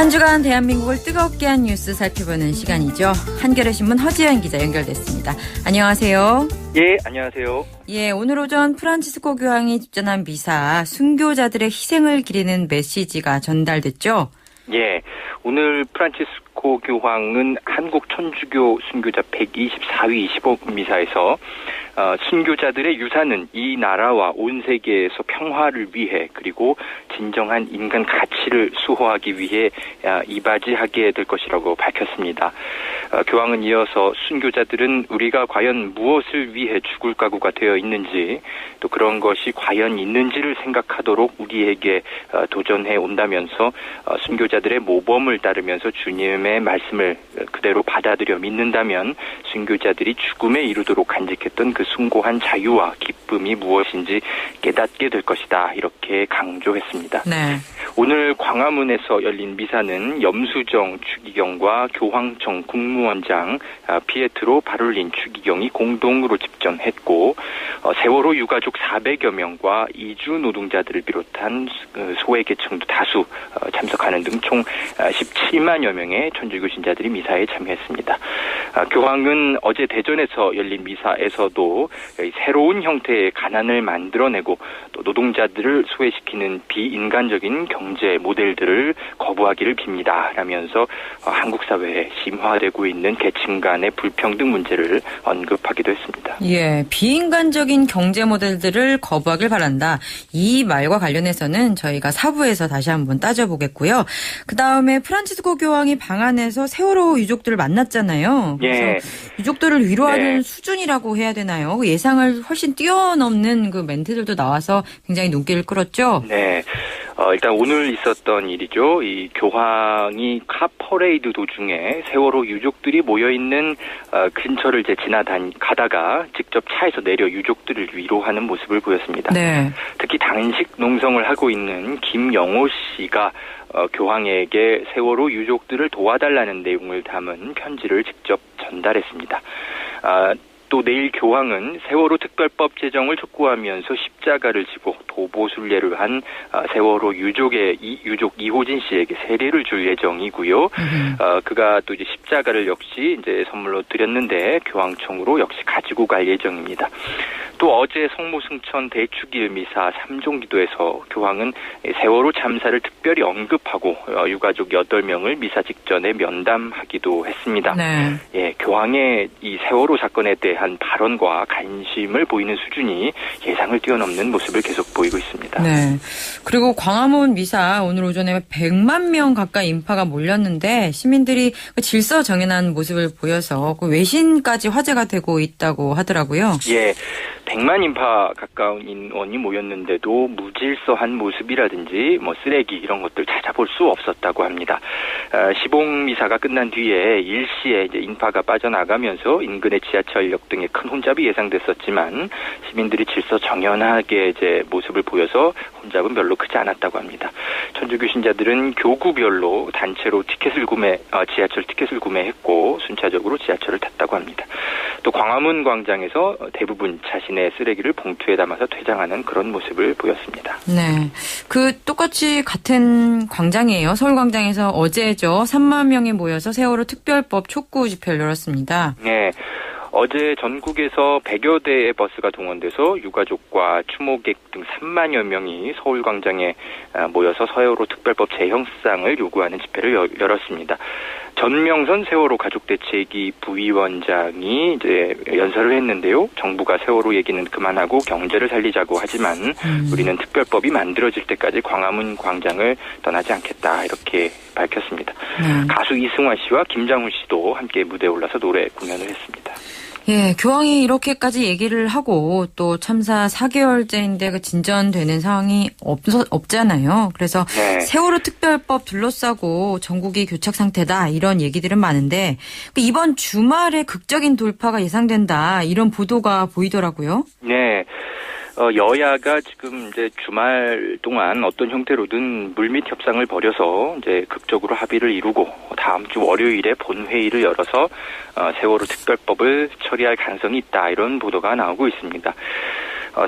한 주간 대한민국을 뜨겁게 한 뉴스 살펴보는 시간이죠. 한겨레 신문 허지연 기자 연결됐습니다. 안녕하세요. 예, 안녕하세요. 예, 오늘 오전 프란치스코 교황이 집전한 미사, 순교자들의 희생을 기리는 메시지가 전달됐죠. 예, 오늘 프란치스코 교황은 한국 천주교 순교자 124위 15분 미사에서 순교자들의 유산은 이 나라와 온 세계에서 평화를 위해 그리고 진정한 인간 가치를 수호하기 위해 이바지하게 될 것이라고 밝혔습니다. 교황은 이어서 순교자들은 우리가 과연 무엇을 위해 죽을 각오가 되어 있는지 또 그런 것이 과연 있는지를 생각하도록 우리에게 도전해 온다면서 순교자들의 모범을 따르면서 주님의 말씀을 그대로 받아들여 믿는다면 순교자들이 죽음에 이르도록 간직했던 그 숭고한 자유와 기쁨이 무엇인지 깨닫게 될 것이다. 이렇게 강조했습니다. 네. 오늘 광화문에서 열린 미사는 염수정 추기경과 교황청 국무원장 피에트로 바롤린 추기경이 공동으로 집전했고 세월호 유가족 400여 명과 이주 노동자들을 비롯한 소외계층도 다수 참석하는 등 총 17만여 명의 천주교 신자들이 미사에 참여했습니다. 교황은 어제 대전에서 열린 미사에서도 새로운 형태의 가난을 만들어내고 또 노동자들을 소외시키는 비인간적인 경제 모델들을 거부하기를 빕니다. 라면서 한국 사회에 심화되고 있는 계층 간의 불평등 문제를 언급하기도 했습니다. 예, 비인간적인 경제 모델들을 거부하길 바란다. 이 말과 관련해서는 저희가 4부에서 다시 한번 따져보겠고요. 그다음에 프란치스코 교황이 방한해서 세월호 유족들을 만났잖아요. 그래서 예. 유족들을 위로하는 네. 수준이라고 해야 되나요? 예상을 훨씬 뛰어넘는 그 멘트들도 나와서 굉장히 눈길을 끌었죠. 네. 일단 오늘 있었던 일이죠. 이 교황이 카 퍼레이드 도중에 세월호 유족들이 모여있는 근처를 이제 가다가 직접 차에서 내려 유족들을 위로하는 모습을 보였습니다. 네. 특히 단식 농성을 하고 있는 김영호 씨가 교황에게 세월호 유족들을 도와달라는 내용을 담은 편지를 직접 전달했습니다. 또 내일 교황은 세월호 특별법 제정을 촉구하면서 십자가를 지고 도보순례를 한 세월호 유족 이호진 씨에게 세례를 줄 예정이고요. 그가 또 이제 십자가를 역시 이제 선물로 드렸는데 교황청으로 역시 가지고 갈 예정입니다. 또 어제 성모승천 대축일 미사 3종기도에서 교황은 세월호 참사를 특별히 언급하고 유가족 8명을 미사 직전에 면담하기도 했습니다. 네. 예, 교황의 이 세월호 사건에 대한 발언과 관심을 보이는 수준이 예상을 뛰어넘는 모습을 계속 보이고 있습니다. 네. 그리고 광화문 미사 오늘 오전에 100만 명 가까이 인파가 몰렸는데 시민들이 질서 정연한 모습을 보여서 그 외신까지 화제가 되고 있다고 하더라고요. 예. 100만 인파 가까운 인원이 모였는데도 무질서한 모습이라든지 쓰레기 이런 것들 찾아볼 수 없었다고 합니다. 시봉 미사가 끝난 뒤에 일시에 이제 인파가 빠져나가면서 인근의 지하철역 등의 큰 혼잡이 예상됐었지만 시민들이 질서 정연하게 이제 모습을 보여서 혼잡은 별로 크지 않았다고 합니다. 천주교 신자들은 교구별로 단체로 지하철 티켓을 구매했고 순차적으로 지하철을 탔다고 합니다. 또 광화문 광장에서 대부분 자신의 쓰레기를 봉투에 담아서 퇴장하는 그런 모습을 보였습니다. 네. 똑같이 같은 광장이에요. 서울광장에서 어제죠. 3만 명이 모여서 세월호 특별법 촉구 집회를 열었습니다. 네. 어제 전국에서 100여 대의 버스가 동원돼서 유가족과 추모객 등 3만여 명이 서울광장에 모여서 세월호 특별법 재형상을 요구하는 집회를 열었습니다. 전명선 세월호 가족대책위 부위원장이 이제 연설을 했는데요. 정부가 세월호 얘기는 그만하고 경제를 살리자고 하지만 우리는 특별법이 만들어질 때까지 광화문 광장을 떠나지 않겠다 이렇게 밝혔습니다. 가수 이승환 씨와 김장훈 씨도 함께 무대에 올라서 노래 공연을 했습니다. 예, 교황이 이렇게까지 얘기를 하고 또 참사 4개월째인데 그 진전되는 상황이 없잖아요. 그래서 네. 세월호 특별법 둘러싸고 전국이 교착 상태다 이런 얘기들은 많은데 이번 주말에 극적인 돌파가 예상된다 이런 보도가 보이더라고요. 네. 여야가 지금 이제 주말 동안 어떤 형태로든 물밑 협상을 벌여서 이제 극적으로 합의를 이루고 다음 주 월요일에 본회의를 열어서 세월호 특별법을 처리할 가능성이 있다 이런 보도가 나오고 있습니다.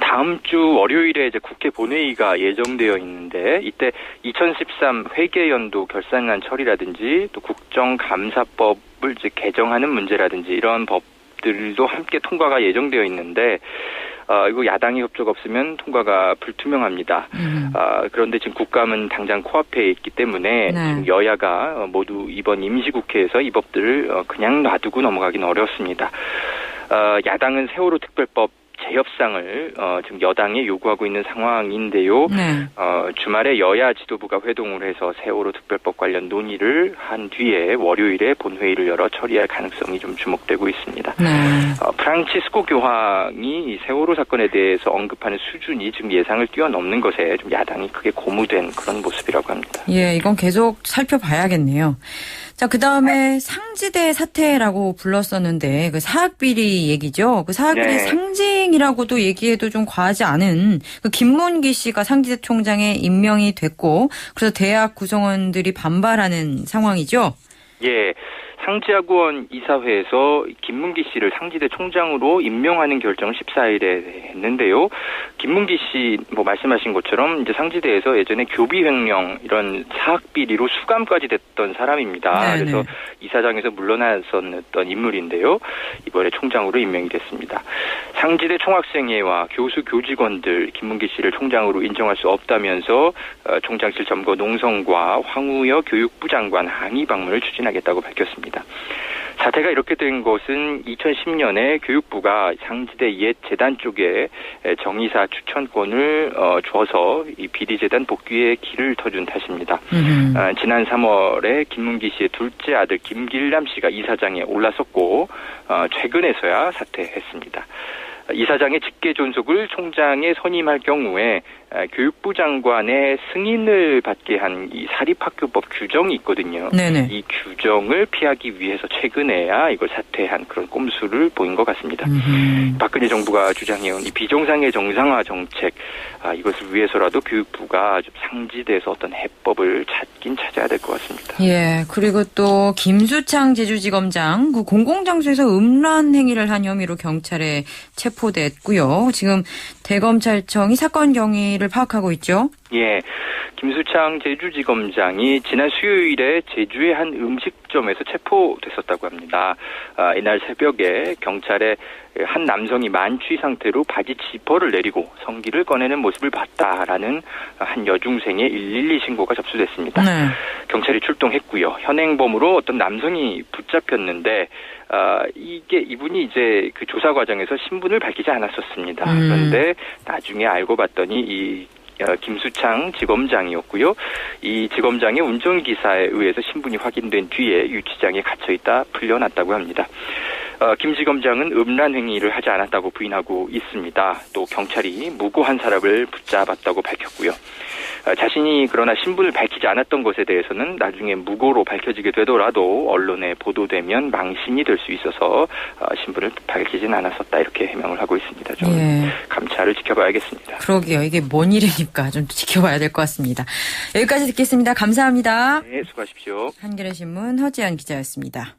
다음 주 월요일에 이제 국회 본회의가 예정되어 있는데 이때 2013 회계연도 결산안 처리라든지 또 국정감사법을 이제 개정하는 문제라든지 이런 법들도 함께 통과가 예정되어 있는데 이거 야당이 협조가 없으면 통과가 불투명합니다. 그런데 지금 국감은 당장 코앞에 있기 때문에 네. 지금 여야가 모두 이번 임시국회에서 이 법들을 그냥 놔두고 넘어가긴 어렵습니다. 야당은 세월호 특별법 재협상을 지금 여당에 요구하고 있는 상황인데요. 네. 주말에 여야 지도부가 회동을 해서 세월호 특별법 관련 논의를 한 뒤에 월요일에 본회의를 열어 처리할 가능성이 좀 주목되고 있습니다. 네. 프란치스코 교황이 이 세월호 사건에 대해서 언급하는 수준이 지금 예상을 뛰어넘는 것에 좀 야당이 크게 고무된 그런 모습이라고 합니다. 예, 이건 계속 살펴봐야겠네요. 자, 그 다음에 상지대 사태라고 불렀었는데, 그 사학비리 얘기죠. 그 사학비리 네. 상징이라고도 얘기해도 좀 과하지 않은 그 김문기 씨가 상지대 총장에 임명이 됐고, 그래서 대학 구성원들이 반발하는 상황이죠. 예. 상지학원 이사회에서 김문기 씨를 상지대 총장으로 임명하는 결정을 14일에 했는데요. 김문기 씨 말씀하신 것처럼 이제 상지대에서 예전에 교비횡령 이런 사학비리로 수감까지 됐던 사람입니다. 네네. 그래서 이사장에서 물러났었던 인물인데요. 이번에 총장으로 임명이 됐습니다. 상지대 총학생회와 교수 교직원들 김문기 씨를 총장으로 인정할 수 없다면서 총장실 점거 농성과 황우여 교육부 장관 항의 방문을 추진하겠다고 밝혔습니다. 사태가 이렇게 된 것은 2010년에 교육부가 상지대 옛 재단 쪽에 정의사 추천권을 줘서 이 비리재단 복귀의 길을 터준 탓입니다. 지난 3월에 김문기 씨의 둘째 아들 김길남 씨가 이사장에 올라섰고 최근에서야 사퇴했습니다. 이사장의 직계 존속을 총장에 선임할 경우에 교육부 장관의 승인을 받게 한 이 사립학교법 규정이 있거든요. 네네. 이 규정을 피하기 위해서 최근에야 이걸 사퇴한 그런 꼼수를 보인 것 같습니다. 박근혜 정부가 주장해온 이 비정상의 정상화 정책, 이것을 위해서라도 교육부가 좀 상지돼서 어떤 해법을 찾아야 될 것 같습니다. 예, 그리고 또 김수창 제주지검장 그 공공장소에서 음란 행위를 한 혐의로 경찰에 체포됐고요. 지금 대검찰청이 사건 경위를 파악하고 있죠. 예, 김수창 제주지검장이 지난 수요일에 제주의 한 음식점에서 체포됐었다고 합니다. 이날 새벽에 경찰에 한 남성이 만취 상태로 바지 지퍼를 내리고 성기를 꺼내는 모습을 봤다라는 한 여중생의 112 신고가 접수됐습니다. 네. 경찰이 출동했고요. 현행범으로 어떤 남성이 붙잡혔는데 이분이 이제 그 조사 과정에서 신분을 밝히지 않았었습니다. 그런데 나중에 알고 봤더니 이 김수창 지검장이었고요. 이 지검장의 운전기사에 의해서 신분이 확인된 뒤에 유치장에 갇혀있다 풀려났다고 합니다. 김 지검장은 음란 행위를 하지 않았다고 부인하고 있습니다. 또 경찰이 무고한 사람을 붙잡았다고 밝혔고요. 자신이 그러나 신분을 밝히지 않았던 것에 대해서는 나중에 무고로 밝혀지게 되더라도 언론에 보도되면 망신이 될 수 있어서 신분을 밝히진 않았었다 이렇게 해명을 하고 있습니다. 좀 예. 감찰을 지켜봐야겠습니다. 그러게요. 이게 뭔 일이니까 좀 지켜봐야 될 것 같습니다. 여기까지 듣겠습니다. 감사합니다. 네, 수고하십시오. 한겨레신문 허지연 기자였습니다.